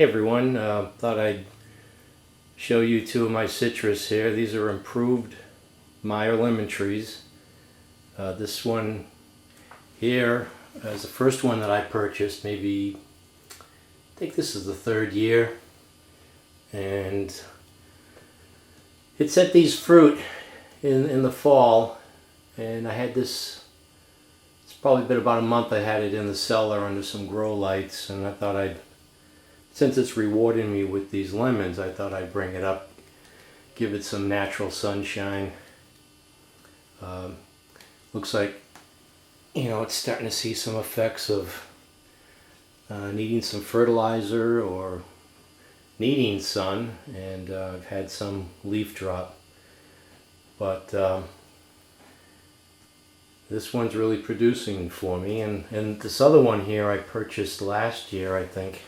Hey everyone, thought I'd show you two of my citrus here. These are Improved Meyers Lemon trees. This one here is the first one that I purchased, maybe, I think this is the third year. And it sent these fruit in the fall, and I had this, it's probably been about a month I had it in the cellar under some grow lights, and I thought since it's rewarding me with these lemons, I thought I'd bring it up, give it some natural sunshine. Looks like, it's starting to see some effects of needing some fertilizer or needing sun, and I've had some leaf drop. But this one's really producing for me, and this other one here I purchased last year, I think.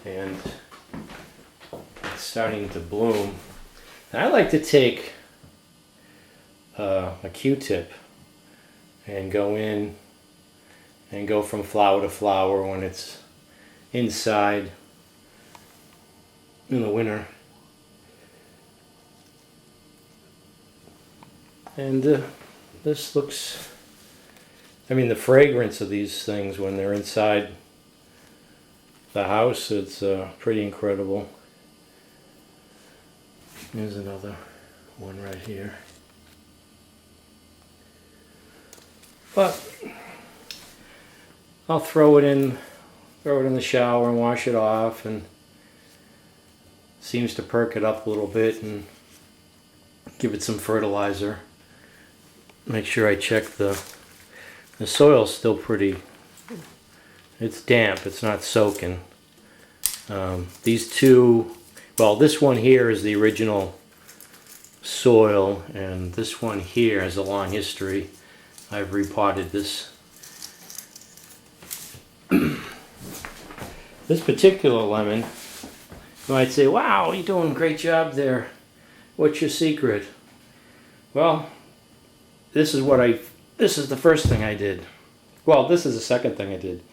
And it's starting to bloom. And I like to take a Q-tip and go in and go from flower to flower when it's inside in the winter. And this looks, the fragrance of these things when they're inside the house, it's pretty incredible. Here's another one right here. But I'll throw it in the shower and wash it off, and seems to perk it up a little bit and give it some fertilizer. Make sure I check the soil's still pretty. It's damp, it's not soaking. These two, well, this one here is the original soil, and this one here has a long history. I've repotted this. This particular lemon, you might say, wow, you're doing a great job there. What's your secret? Well, this is the first thing I did. Well, this is the second thing I did.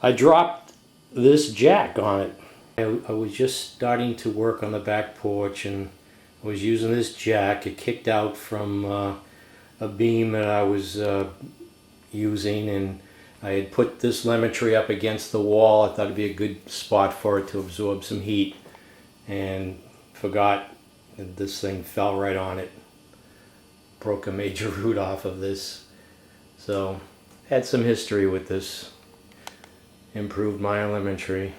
I dropped this jack on it. I was just starting to work on the back porch, and I was using this jack. It kicked out from a beam that I was using, and I had put this lemon tree up against the wall. I thought it'd be a good spot for it to absorb some heat, and forgot that this thing fell right on it. Broke a major root off of this. So, had some history with this Improved Meyers Lemon tree.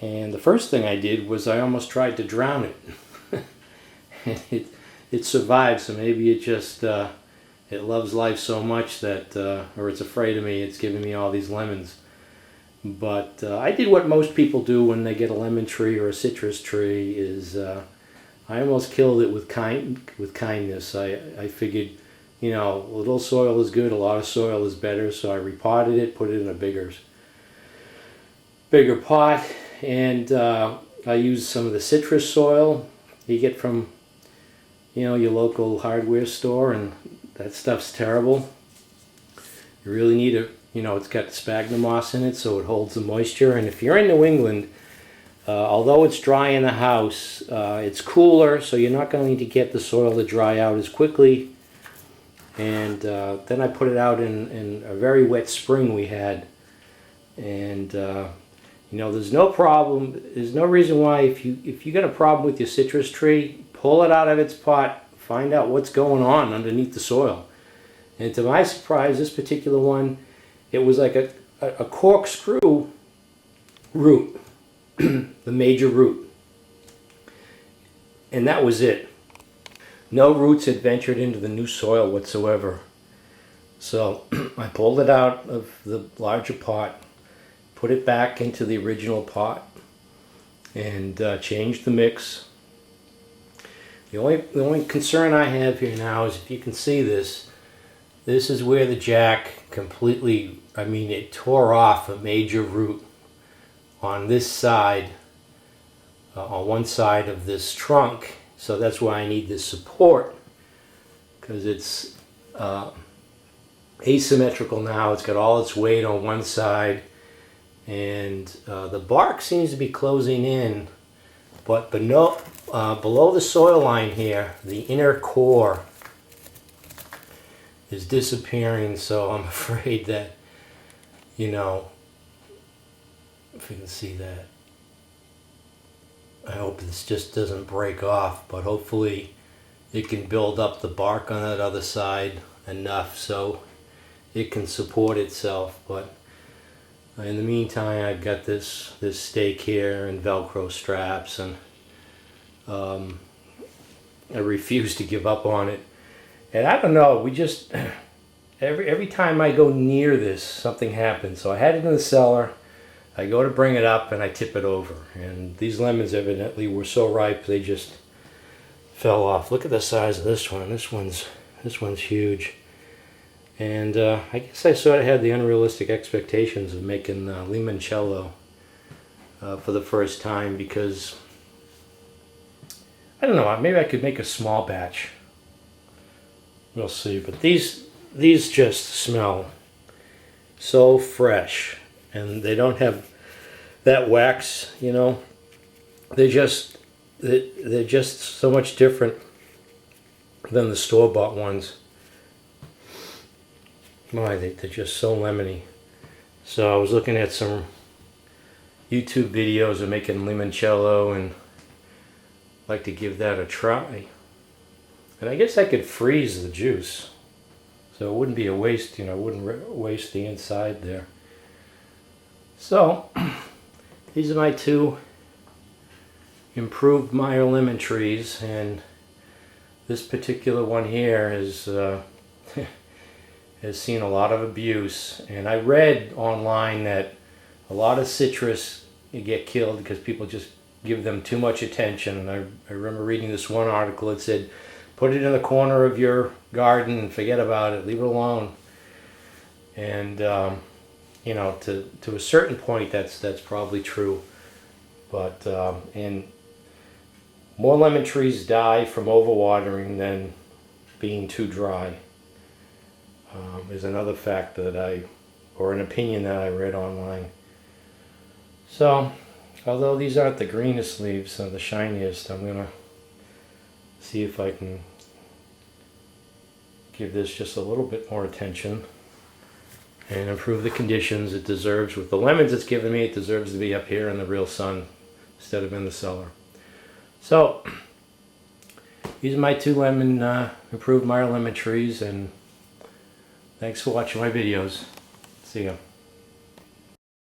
And the first thing I did was I almost tried to drown it. It survived, so maybe it just it loves life so much that, or it's afraid of me, it's giving me all these lemons. But I did what most people do when they get a lemon tree or a citrus tree, is I almost killed it with kindness. I figured, a little soil is good, a lot of soil is better, so I repotted it, put it in a bigger pot, and I used some of the citrus soil you get from, your local hardware store, and that stuff's terrible. You really need it's got sphagnum moss in it, so it holds the moisture, and if you're in New England, although it's dry in the house, it's cooler, so you're not going to get the soil to dry out as quickly. And then I put it out in a very wet spring we had, and there's no problem. There's no reason why if you got a problem with your citrus tree, pull it out of its pot, find out what's going on underneath the soil. And to my surprise, this particular one, it was like a corkscrew root, the major root, and that was it. No roots had ventured into the new soil whatsoever. So I pulled it out of the larger pot, put it back into the original pot, and changed the mix. The only concern I have here now is, if you can see this is where the jack completely, it tore off a major root on this side, on one side of this trunk. So that's why I need this support, because it's asymmetrical now. It's got all its weight on one side, and the bark seems to be closing in, but below the soil line here, the inner core is disappearing. So I'm afraid that, you know, if you can see that, I hope this just doesn't break off, but hopefully it can build up the bark on that other side enough so it can support itself. But in the meantime, I've got this stake here and Velcro straps, and I refuse to give up on it. And I don't know, we just every time I go near this, something happens. So I had it in the cellar. I go to bring it up and I tip it over, and these lemons evidently were so ripe they just fell off. Look at the size of this one. This one's huge. And I guess I sort of had the unrealistic expectations of making limoncello for the first time, because I don't know, maybe I could make a small batch. We'll see. But these just smell so fresh, and they don't have that wax, you know. They're just so much different than the store-bought ones. My, they're just so lemony. So I was looking at some YouTube videos of making limoncello, and I'd like to give that a try. And I guess I could freeze the juice, so it wouldn't be a waste, you know, I wouldn't waste the inside there. So these are my two Improved Meyers Lemon trees, and this particular one here is has seen a lot of abuse. And I read online that a lot of citrus get killed because people just give them too much attention. And I remember reading this one article that said, put it in the corner of your garden and forget about it, leave it alone. And you know, to a certain point, that's probably true. But and more lemon trees die from overwatering than being too dry. Is another fact that or an opinion that I read online. So, although these aren't the greenest leaves, the shiniest, I'm gonna see if I can give this just a little bit more attention and improve the conditions it deserves. With the lemons it's given me, it deserves to be up here in the real sun instead of in the cellar. So, these are my two Improved Meyers Lemon trees, and thanks for watching my videos. See ya.